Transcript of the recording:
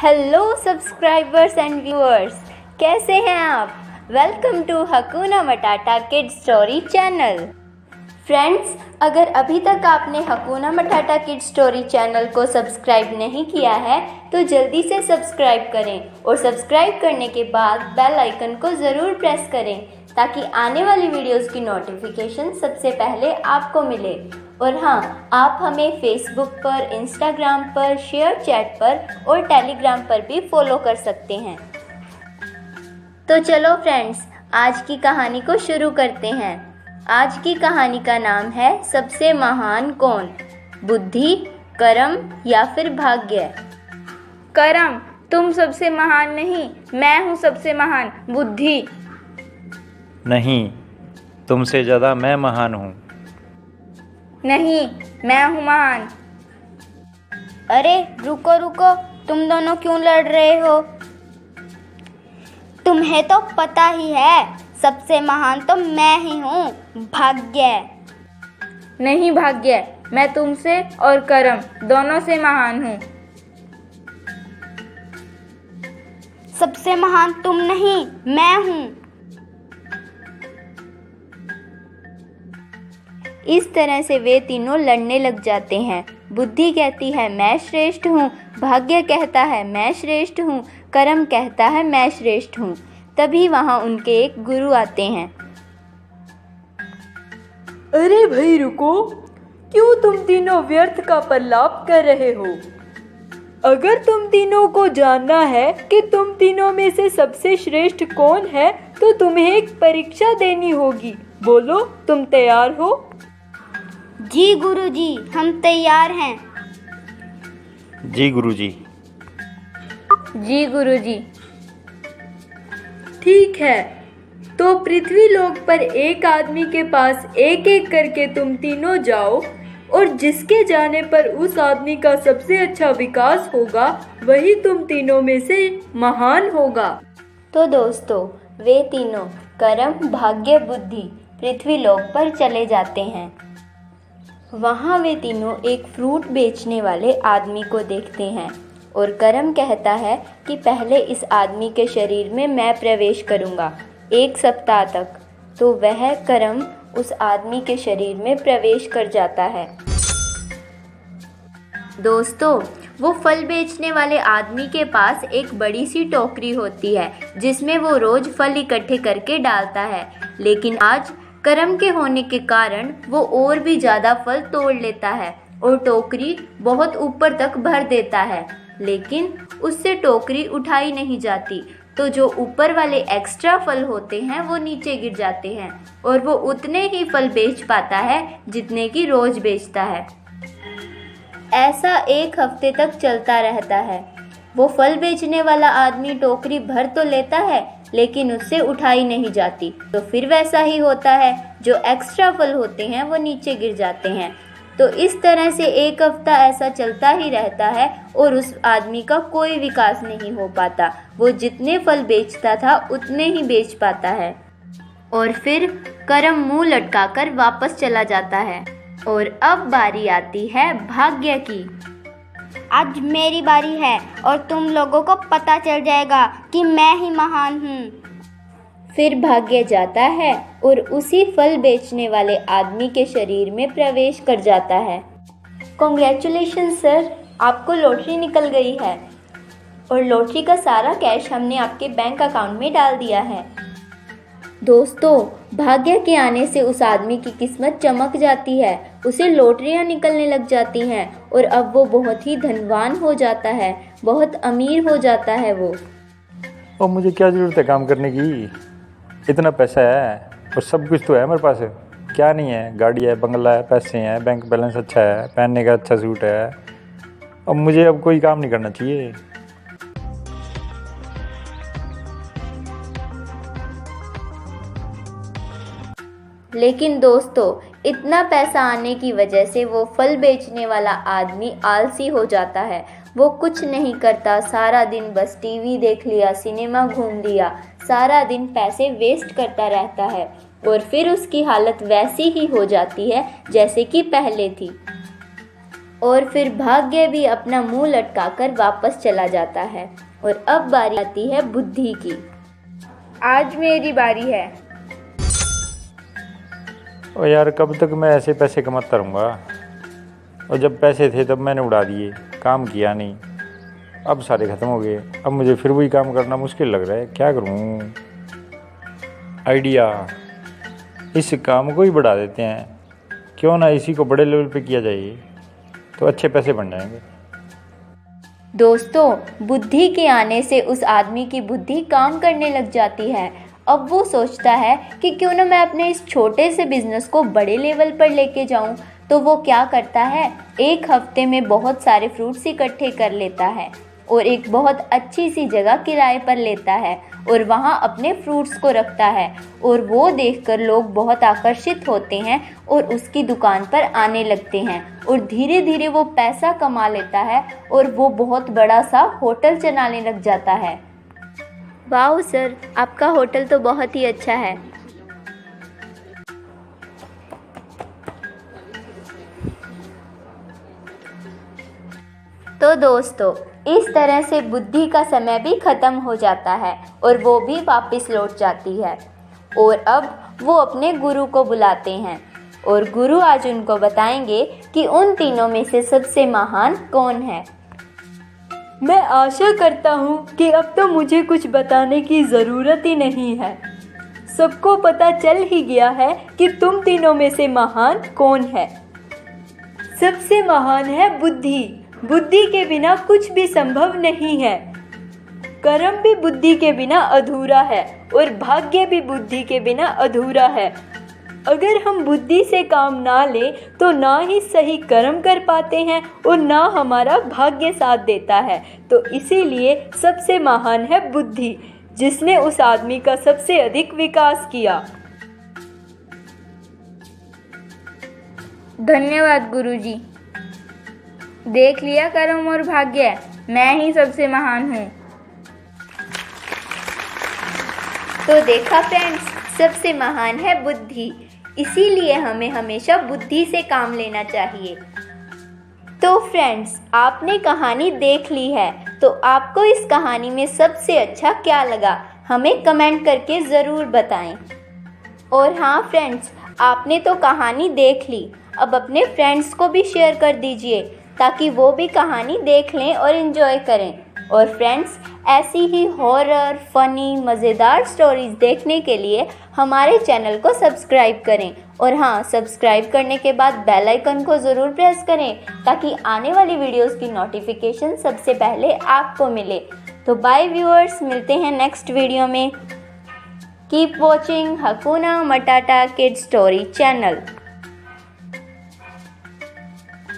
Hello subscribers and viewers, कैसे हैं आप। Welcome to Hakuna Matata kids story channel. Friends, अगर अभी तक आपने Hakuna Matata kids story channel को सब्सक्राइब नहीं किया है तो जल्दी से सब्सक्राइब करें और सब्सक्राइब करने के बाद बेल आइकन को ज़रूर प्रेस करें ताकि आने वाली वीडियोस की नोटिफिकेशन सबसे पहले आपको मिले। और हाँ, आप हमें फेसबुक पर, इंस्टाग्राम पर, शेयर चैट पर और टेलीग्राम पर भी फॉलो कर सकते हैं। तो चलो फ्रेंड्स, आज की कहानी को शुरू करते हैं। आज की कहानी का नाम है सबसे महान कौन, बुद्धि, कर्म या फिर भाग्य। कर्म, तुम सबसे महान नहीं, मैं हूँ सबसे महान। बुद्धि, नहीं, तुमसे ज़्यादा मैं महान हूँ। नहीं, मैं हूँ महान। अरे रुको रुको, तुम दोनों क्यों लड़ रहे हो। तुम्हें तो पता ही है, सबसे महान तो मैं ही हूँ, भाग्य। नहीं भाग्य, मैं तुमसे और कर्म दोनों से महान हूँ। सबसे महान तुम नहीं, मैं हूँ। इस तरह से वे तीनों लड़ने लग जाते हैं। बुद्धि कहती है मैं श्रेष्ठ हूँ, भाग्य कहता है मैं श्रेष्ठ हूँ, कर्म कहता है मैं श्रेष्ठ हूँ। तभी वहाँ उनके एक गुरु आते हैं। अरे भाई रुको, क्यों तुम तीनों व्यर्थ का प्रलाप कर रहे हो। अगर तुम तीनों को जानना है कि तुम तीनों में से सबसे श्रेष्ठ कौन है तो तुम्हें एक परीक्षा देनी होगी। बोलो, तुम तैयार हो। जी गुरुजी, हम तैयार हैं। जी गुरुजी। जी गुरुजी। ठीक है, तो पृथ्वी लोक पर एक आदमी के पास एक एक करके तुम तीनों जाओ और जिसके जाने पर उस आदमी का सबसे अच्छा विकास होगा वही तुम तीनों में से महान होगा। तो दोस्तों, वे तीनों कर्म, भाग्य, बुद्धि पृथ्वी लोक पर चले जाते हैं। वहाँ वे तीनों एक फ्रूट बेचने वाले आदमी को देखते हैं और कर्म कहता है कि पहले इस आदमी के शरीर में मैं प्रवेश करूँगा 1 सप्ताह तक। तो वह कर्म उस आदमी के शरीर में प्रवेश कर जाता है। दोस्तों, वो फल बेचने वाले आदमी के पास एक बड़ी सी टोकरी होती है जिसमें वो रोज फल इकट्ठे करके डालता है। लेकिन आज कर्म के होने के कारण वो और भी ज़्यादा फल तोड़ लेता है और टोकरी बहुत ऊपर तक भर देता है, लेकिन उससे टोकरी उठाई नहीं जाती। तो जो ऊपर वाले एक्स्ट्रा फल होते हैं वो नीचे गिर जाते हैं और वो उतने ही फल बेच पाता है जितने की रोज बेचता है। ऐसा 1 हफ्ते तक चलता रहता है। वो फल बेचने वाला आदमी टोकरी भर तो लेता है लेकिन उससे उठाई नहीं जाती। तो फिर वैसा ही होता है, जो एक्स्ट्रा फल होते हैं वो नीचे गिर जाते हैं। तो इस तरह से 1 हफ्ता ऐसा चलता ही रहता है और उस आदमी का कोई विकास नहीं हो पाता। वो जितने फल बेचता था उतने ही बेच पाता है और फिर कर्म मुंह लटकाकर वापस चला जाता है। और अब बारी आती है भाग्य की। आज मेरी बारी है और तुम लोगों को पता चल जाएगा कि मैं ही महान हूँ। फिर भाग्य जाता है और उसी फल बेचने वाले आदमी के शरीर में प्रवेश कर जाता है। कॉन्ग्रेचुलेशन सर, आपको लॉटरी निकल गई है और लॉटरी का सारा कैश हमने आपके बैंक अकाउंट में डाल दिया है। दोस्तों, भाग्य के आने से उस आदमी की किस्मत चमक जाती है, उसे लॉटरियां निकलने लग जाती हैं और अब वो बहुत ही धनवान हो जाता है, बहुत अमीर हो जाता है वो। और मुझे क्या ज़रूरत है काम करने की, इतना पैसा है और सब कुछ तो है मेरे पास। क्या नहीं है, गाड़ी है, बंगला है, पैसे हैं, बैंक बैलेंस अच्छा है, पहनने का अच्छा सूट है। अब मुझे अब कोई काम नहीं करना चाहिए। लेकिन दोस्तों, इतना पैसा आने की वजह से वो फल बेचने वाला आदमी आलसी हो जाता है। वो कुछ नहीं करता, सारा दिन बस टीवी देख लिया, सिनेमा घूम लिया, सारा दिन पैसे वेस्ट करता रहता है और फिर उसकी हालत वैसी ही हो जाती है जैसे कि पहले थी। और फिर भाग्य भी अपना मुंह लटकाकर वापस चला जाता है। और अब बारी आती है बुद्धि की। आज मेरी बारी है। और यार कब तक मैं ऐसे पैसे कमाता रहूँगा। और जब पैसे थे तब मैंने उड़ा दिए, काम किया नहीं। अब सारे ख़त्म हो गए, अब मुझे फिर वही काम करना मुश्किल लग रहा है। क्या करूँ? आइडिया, इस काम को ही बढ़ा देते हैं। क्यों ना इसी को बड़े लेवल पे किया जाए, तो अच्छे पैसे बन जाएंगे। दोस्तों, बुद्धि के आने से उस आदमी की बुद्धि काम करने लग जाती है। अब वो सोचता है कि क्यों ना मैं अपने इस छोटे से बिजनेस को बड़े लेवल पर लेके जाऊं। तो वो क्या करता है, एक हफ्ते में बहुत सारे फ्रूट्स इकट्ठे कर लेता है और एक बहुत अच्छी सी जगह किराए पर लेता है और वहाँ अपने फ्रूट्स को रखता है। और वो देखकर लोग बहुत आकर्षित होते हैं और उसकी दुकान पर आने लगते हैं और धीरे धीरे वो पैसा कमा लेता है और वो बहुत बड़ा सा होटल चलाने लग जाता है। वाह सर, आपका होटल तो बहुत ही अच्छा है। तो दोस्तों, इस तरह से बुद्धि का समय भी खत्म हो जाता है और वो भी वापस लौट जाती है। और अब वो अपने गुरु को बुलाते हैं और गुरु आज उनको बताएंगे कि उन तीनों में से सबसे महान कौन है। मैं आशा करता हूँ कि अब तो मुझे कुछ बताने की ज़रूरत ही नहीं है। सबको पता चल ही गया है कि तुम तीनों में से महान कौन है। सबसे महान है बुद्धि। बुद्धि के बिना कुछ भी संभव नहीं है। कर्म भी बुद्धि के बिना अधूरा है और भाग्य भी बुद्धि के बिना अधूरा है। अगर हम बुद्धि से काम ना लें तो ना ही सही कर्म कर पाते हैं और ना हमारा भाग्य साथ देता है। तो इसीलिए सबसे महान है बुद्धि, जिसने उस आदमी का सबसे अधिक विकास किया। धन्यवाद गुरुजी। देख लिया कर्म और भाग्य, मैं ही सबसे महान हूँ। तो देखा फ्रेंड्स, सबसे महान है बुद्धि। इसीलिए हमें हमेशा बुद्धि से काम लेना चाहिए। तो फ्रेंड्स, आपने कहानी देख ली है, तो आपको इस कहानी में सबसे अच्छा क्या लगा, हमें कमेंट करके ज़रूर बताएं। और हाँ फ्रेंड्स, आपने तो कहानी देख ली, अब अपने फ्रेंड्स को भी शेयर कर दीजिए ताकि वो भी कहानी देख लें और एंजॉय करें। और फ्रेंड्स, ऐसी ही हॉरर, फनी, मज़ेदार स्टोरीज़ देखने के लिए हमारे चैनल को सब्सक्राइब करें। और हाँ, सब्सक्राइब करने के बाद बेल आइकन को ज़रूर प्रेस करें ताकि आने वाली वीडियोस की नोटिफिकेशन सबसे पहले आपको मिले। तो बाय व्यूअर्स, मिलते हैं नेक्स्ट वीडियो में। Keep watching हकुना मटाटा kids story channel.